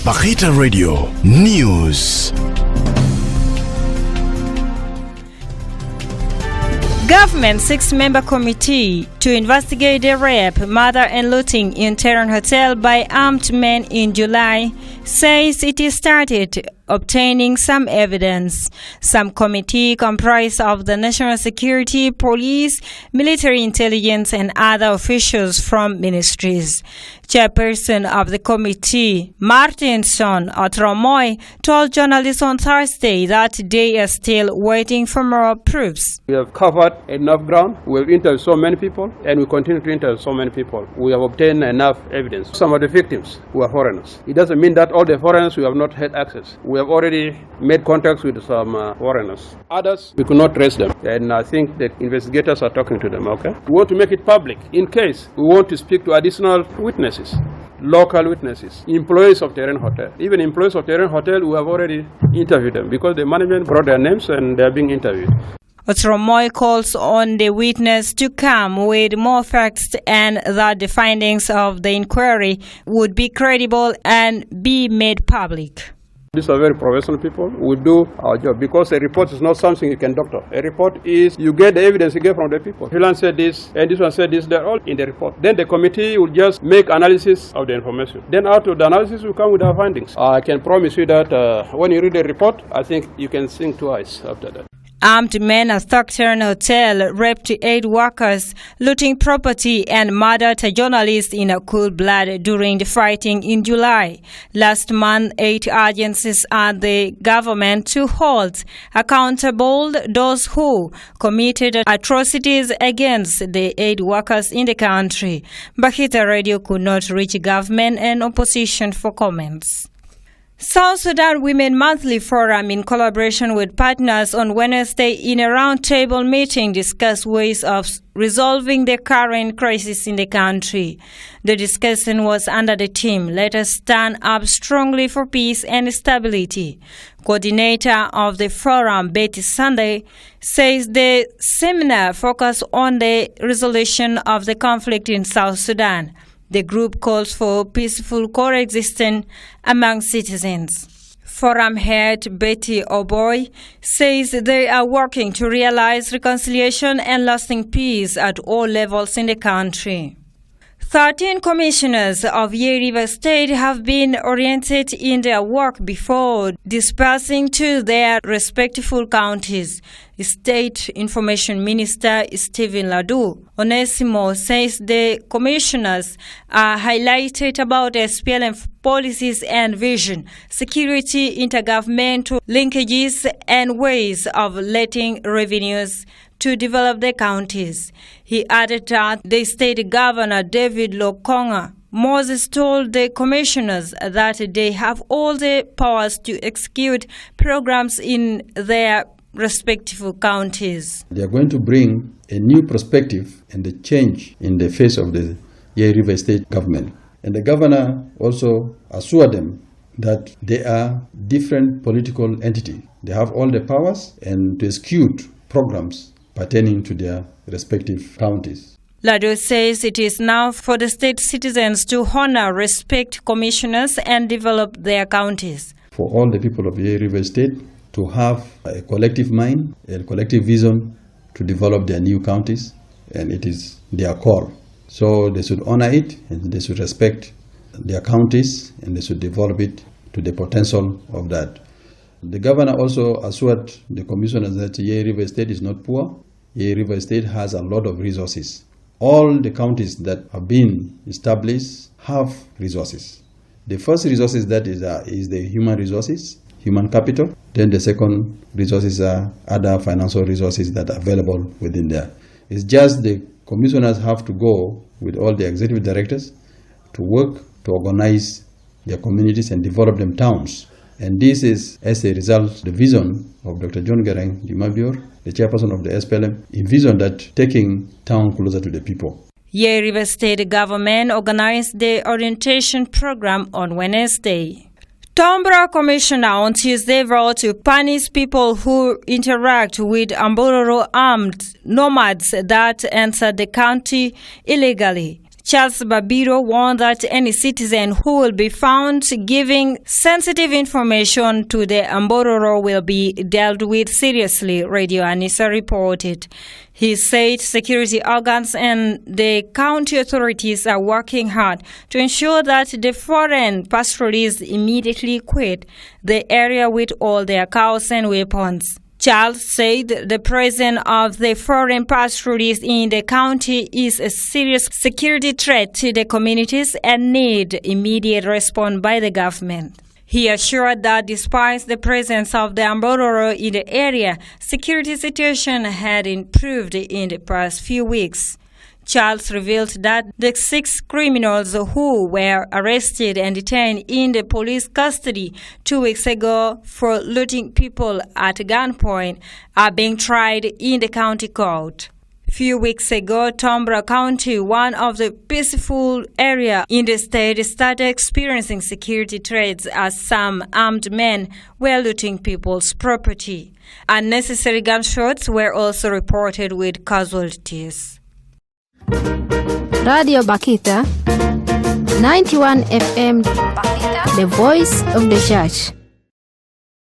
Bakita Radio News. Government 6-member committee to investigate the rape, murder and looting in Tehran Hotel by armed men in July says it has started obtaining some evidence. Some committee comprised of the National Security, Police, Military Intelligence and other officials from ministries. Chairperson of the committee, Martinson Otromoy, told journalists on Thursday that they are still waiting for more proofs. We have covered enough ground, we have interviewed so many people, and we continue to interview so many people. We have obtained enough evidence. Some of the victims were foreigners. It doesn't mean that all the foreigners we have not had access. We have already made contacts with some foreigners. Others, we could not trace them, and I think the investigators are talking to them, okay? We want to make it public in case we want to speak to additional witnesses. Local witnesses, employees of Tehran Hotel. Even employees of Tehran Hotel, we have already interviewed them because the management brought their names and they are being interviewed. Otromoy calls on the witness to come with more facts and that the findings of the inquiry would be credible and be made public. These are very professional people. We do our job because a report is not something you can doctor. A report is you get the evidence you get from the people. Philan said this and this one said this. They're all in the report. Then the committee will just make analysis of the information. Then out of the analysis we come with our findings. I can promise you that when you read the report, I think you can think twice after that. Armed men attacked Tehran Hotel, raped 8 workers, looting property and murdered a journalist in a cool blood during the fighting in July. Last month, 8 agencies asked the government to hold accountable those who committed atrocities against the 8 workers in the country. Bakita Radio could not reach government and opposition for comments. South Sudan Women Monthly Forum, in collaboration with partners on Wednesday in a roundtable meeting, discussed ways of resolving the current crisis in the country. The discussion was under the theme, "Let us stand up strongly for peace and stability." Coordinator of the forum, Betty Sunday, says the seminar focused on the resolution of the conflict in South Sudan. The group calls for peaceful coexistence among citizens. Forum head Betty Oboy says they are working to realize reconciliation and lasting peace at all levels in the country. 13 commissioners of Yei River State have been oriented in their work before dispersing to their respective counties. State Information Minister Stephen Ladu Onesimo says the commissioners are highlighted about SPLM policies and vision, security, intergovernmental linkages and ways of letting revenues to develop the counties. He added that the state governor, David Lokonga Moses, told the commissioners that they have all the powers to execute programs in their respective counties. They are going to bring a new perspective and a change in the face of the Yei River State government. And the governor also assured them that they are different political entities. They have all the powers and to execute programs pertaining to their respective counties. Lado says it is now for the state citizens to honor, respect commissioners and develop their counties. For all the people of Yei River State to have a collective mind, a collective vision to develop their new counties, and it is their call. So they should honor it and they should respect their counties and they should develop it to the potential of that. The governor also assured the commissioners that Yei River State is not poor. Yei River State has a lot of resources. All the counties that have been established have resources. The first resources that is the human resources, human capital. Then the second resources are other financial resources that are available within there. It's just the commissioners have to go with all the executive directors to work to organize their communities and develop them towns. And this is, as a result, the vision of Dr. John Garang Dimabior, the chairperson of the SPLM, envisioned that taking town closer to the people. Yei River State government organized the orientation program on Wednesday. Tombra Commissioner on Tuesday vowed to punish people who interact with Ambororo armed nomads that enter the county illegally. Charles Babiro warned that any citizen who will be found giving sensitive information to the Ambororo will be dealt with seriously, Radio Anisa reported. He said security organs and the county authorities are working hard to ensure that the foreign pastoralists immediately quit the area with all their cows and weapons. Charles said the presence of the foreign pastoralists in the county is a serious security threat to the communities and need immediate response by the government. He assured that despite the presence of the Ambororo in the area, security situation had improved in the past few weeks. Charles revealed that the 6 criminals who were arrested and detained in the police custody 2 weeks ago for looting people at gunpoint are being tried in the county court. Few weeks ago, Tombra County, one of the peaceful areas in the state, started experiencing security threats as some armed men were looting people's property. Unnecessary gunshots were also reported with casualties. Radio Bakita 91 FM, the voice of the church.